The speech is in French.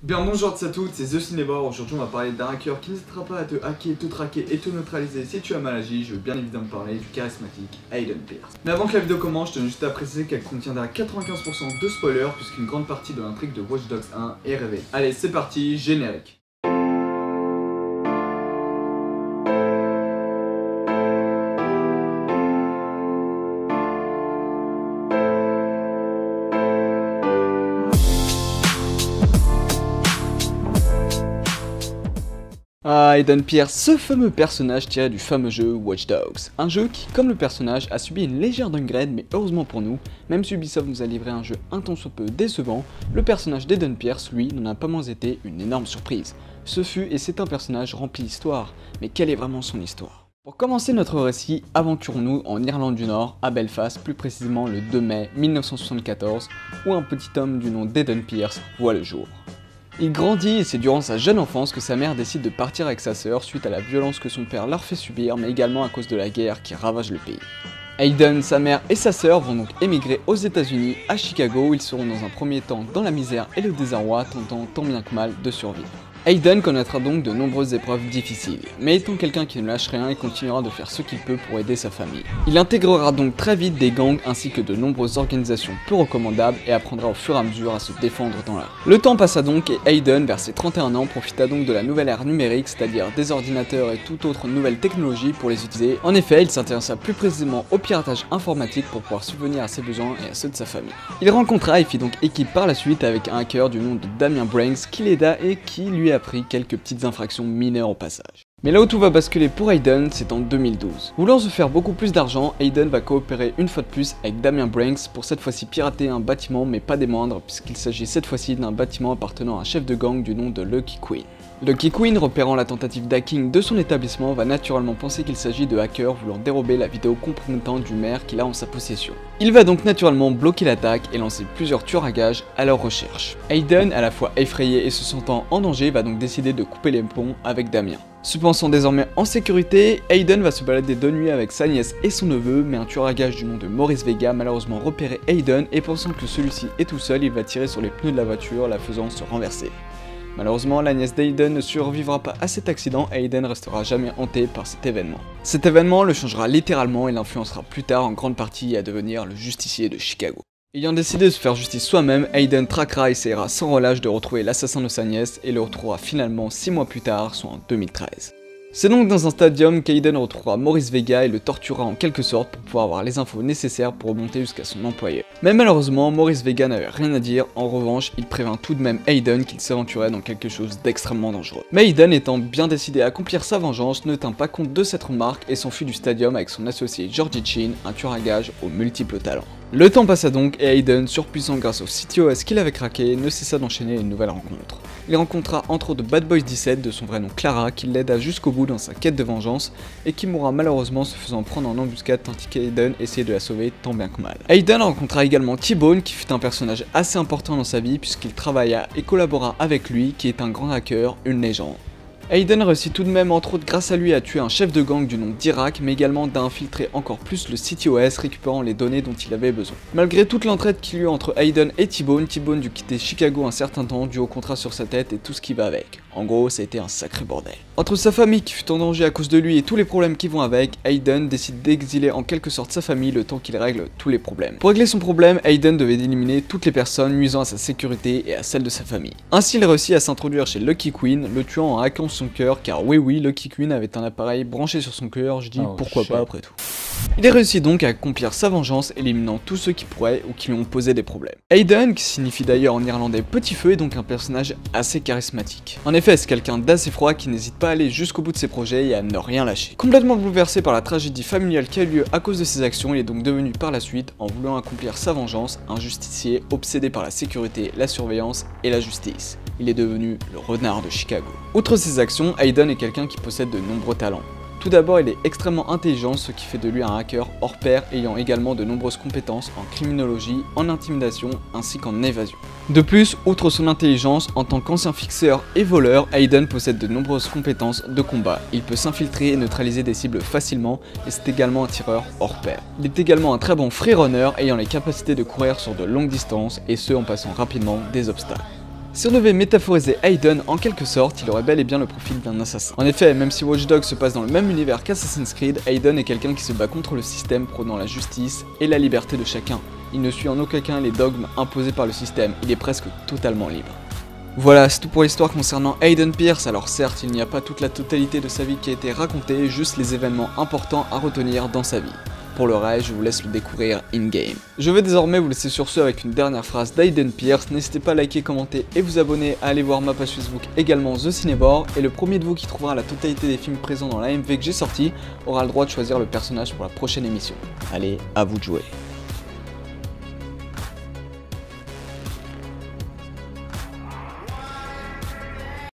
Bien bonjour à tous et à toutes, c'est The Cinébor. Aujourd'hui on va parler d'un hacker qui n'hésitera pas à te hacker, te traquer et te neutraliser si tu as mal agi. Je veux bien évidemment parler du charismatique Aiden Pierce. Mais avant que la vidéo commence, je tenais juste à préciser qu'elle contiendra 95% de spoilers puisqu'une grande partie de l'intrigue de Watch Dogs 1 est révélée. Allez c'est parti, générique. Aiden Pierce, ce fameux personnage tiré du fameux jeu Watch Dogs. Un jeu qui, comme le personnage, a subi une légère downgrade, mais heureusement pour nous, même si Ubisoft nous a livré un jeu un tant soit peu décevant, le personnage d'Aiden Pierce, lui, n'en a pas moins été une énorme surprise. Ce fut et c'est un personnage rempli d'histoire, mais quelle est vraiment son histoire? Pour commencer notre récit, aventurons-nous en Irlande du Nord, à Belfast, plus précisément le 2 mai 1974, où un petit homme du nom d'Aiden Pierce voit le jour. Il grandit et c'est durant sa jeune enfance que sa mère décide de partir avec sa sœur suite à la violence que son père leur fait subir, mais également à cause de la guerre qui ravage le pays. Aiden, sa mère et sa sœur vont donc émigrer aux États-Unis, à Chicago, où ils seront dans un premier temps dans la misère et le désarroi, tentant tant bien que mal de survivre. Aiden connaîtra donc de nombreuses épreuves difficiles, mais étant quelqu'un qui ne lâche rien, il continuera de faire ce qu'il peut pour aider sa famille. Il intégrera donc très vite des gangs ainsi que de nombreuses organisations peu recommandables et apprendra au fur et à mesure à se défendre dans la rue. Le temps passa donc et Aiden, vers ses 31 ans, profita donc de la nouvelle ère numérique, c'est-à-dire des ordinateurs et toute autre nouvelle technologie pour les utiliser. En effet, il s'intéressa plus précisément au piratage informatique pour pouvoir subvenir à ses besoins et à ceux de sa famille. Il rencontra et fit donc équipe par la suite avec un hacker du nom de Damien Brainx qui l'aida et qui lui a pris quelques petites infractions mineures au passage. Mais là où tout va basculer pour Aiden, c'est en 2012. Voulant se faire beaucoup plus d'argent, Aiden va coopérer une fois de plus avec Damien Brainx pour cette fois-ci pirater un bâtiment, mais pas des moindres, puisqu'il s'agit cette fois-ci d'un bâtiment appartenant à un chef de gang du nom de Lucky Queen. Lucky Queen, repérant la tentative d'hacking de son établissement, va naturellement penser qu'il s'agit de hackers voulant dérober la vidéo compromettante du maire qu'il a en sa possession. Il va donc naturellement bloquer l'attaque et lancer plusieurs tueurs à gages à leur recherche. Aiden, à la fois effrayé et se sentant en danger, va donc décider de couper les ponts avec Damien. Se pensant désormais en sécurité, Aiden va se balader de nuit avec sa nièce et son neveu, mais un tueur à gages du nom de Maurice Vega malheureusement repéré Aiden et pensant que celui-ci est tout seul, il va tirer sur les pneus de la voiture, la faisant se renverser. Malheureusement, la nièce d'Aiden ne survivra pas à cet accident et Aiden restera jamais hanté par cet événement. Cet événement le changera littéralement et l'influencera plus tard en grande partie à devenir le justicier de Chicago. Ayant décidé de se faire justice soi-même, Aiden traquera et essaiera sans relâche de retrouver l'assassin de sa nièce et le retrouvera finalement 6 mois plus tard, soit en 2013. C'est donc dans un stadium qu'Aiden retrouvera Maurice Vega et le torturera en quelque sorte pour pouvoir avoir les infos nécessaires pour remonter jusqu'à son employeur. Mais malheureusement, Maurice Vega n'avait rien à dire, en revanche, il prévint tout de même Aiden qu'il s'aventurait dans quelque chose d'extrêmement dangereux. Mais Aiden, étant bien décidé à accomplir sa vengeance, ne tint pas compte de cette remarque et s'enfuit du stadium avec son associé Georgie Chin, un tueur à gages aux multiples talents. Le temps passa donc et Aiden, surpuissant grâce au CTOS qu'il avait craqué, ne cessa d'enchaîner une nouvelle rencontre. Il rencontra entre autres Bad Boys 17 de son vrai nom Clara qui l'aida jusqu'au bout dans sa quête de vengeance et qui mourra malheureusement se faisant prendre en embuscade tandis qu'Aiden essayait de la sauver tant bien que mal. Aiden rencontra également T-Bone qui fut un personnage assez important dans sa vie puisqu'il travailla et collabora avec lui qui est un grand hacker, une légende. Aiden réussit tout de même entre autres grâce à lui à tuer un chef de gang du nom d'Irak mais également d'infiltrer encore plus le CTOS récupérant les données dont il avait besoin. Malgré toute l'entraide qu'il y eut entre Aiden et T-Bone, T-Bone dut quitter Chicago un certain temps dû au contrat sur sa tête et tout ce qui va avec. En gros, ça a été un sacré bordel. Entre sa famille qui fut en danger à cause de lui et tous les problèmes qui vont avec, Aiden décide d'exiler en quelque sorte sa famille le temps qu'il règle tous les problèmes. Pour régler son problème, Aiden devait éliminer toutes les personnes nuisant à sa sécurité et à celle de sa famille. Ainsi, il réussit à s'introduire chez Lucky Queen, le tuant en hackant son cœur, car oui, Lucky Queen avait un appareil branché sur son cœur, je dis pourquoi pas après tout. Il réussit donc à accomplir sa vengeance, éliminant tous ceux qui pourraient ou qui lui ont posé des problèmes. Aiden, qui signifie d'ailleurs en irlandais petit feu, est donc un personnage assez charismatique. En effet, c'est quelqu'un d'assez froid qui n'hésite pas à aller jusqu'au bout de ses projets et à ne rien lâcher. Complètement bouleversé par la tragédie familiale qui a eu lieu à cause de ses actions, il est donc devenu par la suite, en voulant accomplir sa vengeance, un justicier obsédé par la sécurité, la surveillance et la justice. Il est devenu le renard de Chicago. Outre ses actions, Aiden est quelqu'un qui possède de nombreux talents. Tout d'abord, il est extrêmement intelligent, ce qui fait de lui un hacker hors pair ayant également de nombreuses compétences en criminologie, en intimidation ainsi qu'en évasion. De plus, outre son intelligence, en tant qu'ancien fixeur et voleur, Aiden possède de nombreuses compétences de combat. Il peut s'infiltrer et neutraliser des cibles facilement et c'est également un tireur hors pair. Il est également un très bon freerunner ayant les capacités de courir sur de longues distances et ce en passant rapidement des obstacles. Si on devait métaphoriser Aiden en quelque sorte, il aurait bel et bien le profil d'un assassin. En effet, même si Watch Dogs se passe dans le même univers qu'Assassin's Creed, Aiden est quelqu'un qui se bat contre le système prônant la justice et la liberté de chacun. Il ne suit en aucun cas les dogmes imposés par le système, il est presque totalement libre. Voilà, c'est tout pour l'histoire concernant Aiden Pearce. Alors certes, il n'y a pas toute la totalité de sa vie qui a été racontée, juste les événements importants à retenir dans sa vie. Pour le reste, je vous laisse le découvrir in-game. Je vais désormais vous laisser sur ce avec une dernière phrase d'Aiden Pearce. N'hésitez pas à liker, commenter et vous abonner, à aller voir ma page Facebook également The Cinébore. Et le premier de vous qui trouvera la totalité des films présents dans l'AMV que j'ai sorti aura le droit de choisir le personnage pour la prochaine émission. Allez, à vous de jouer.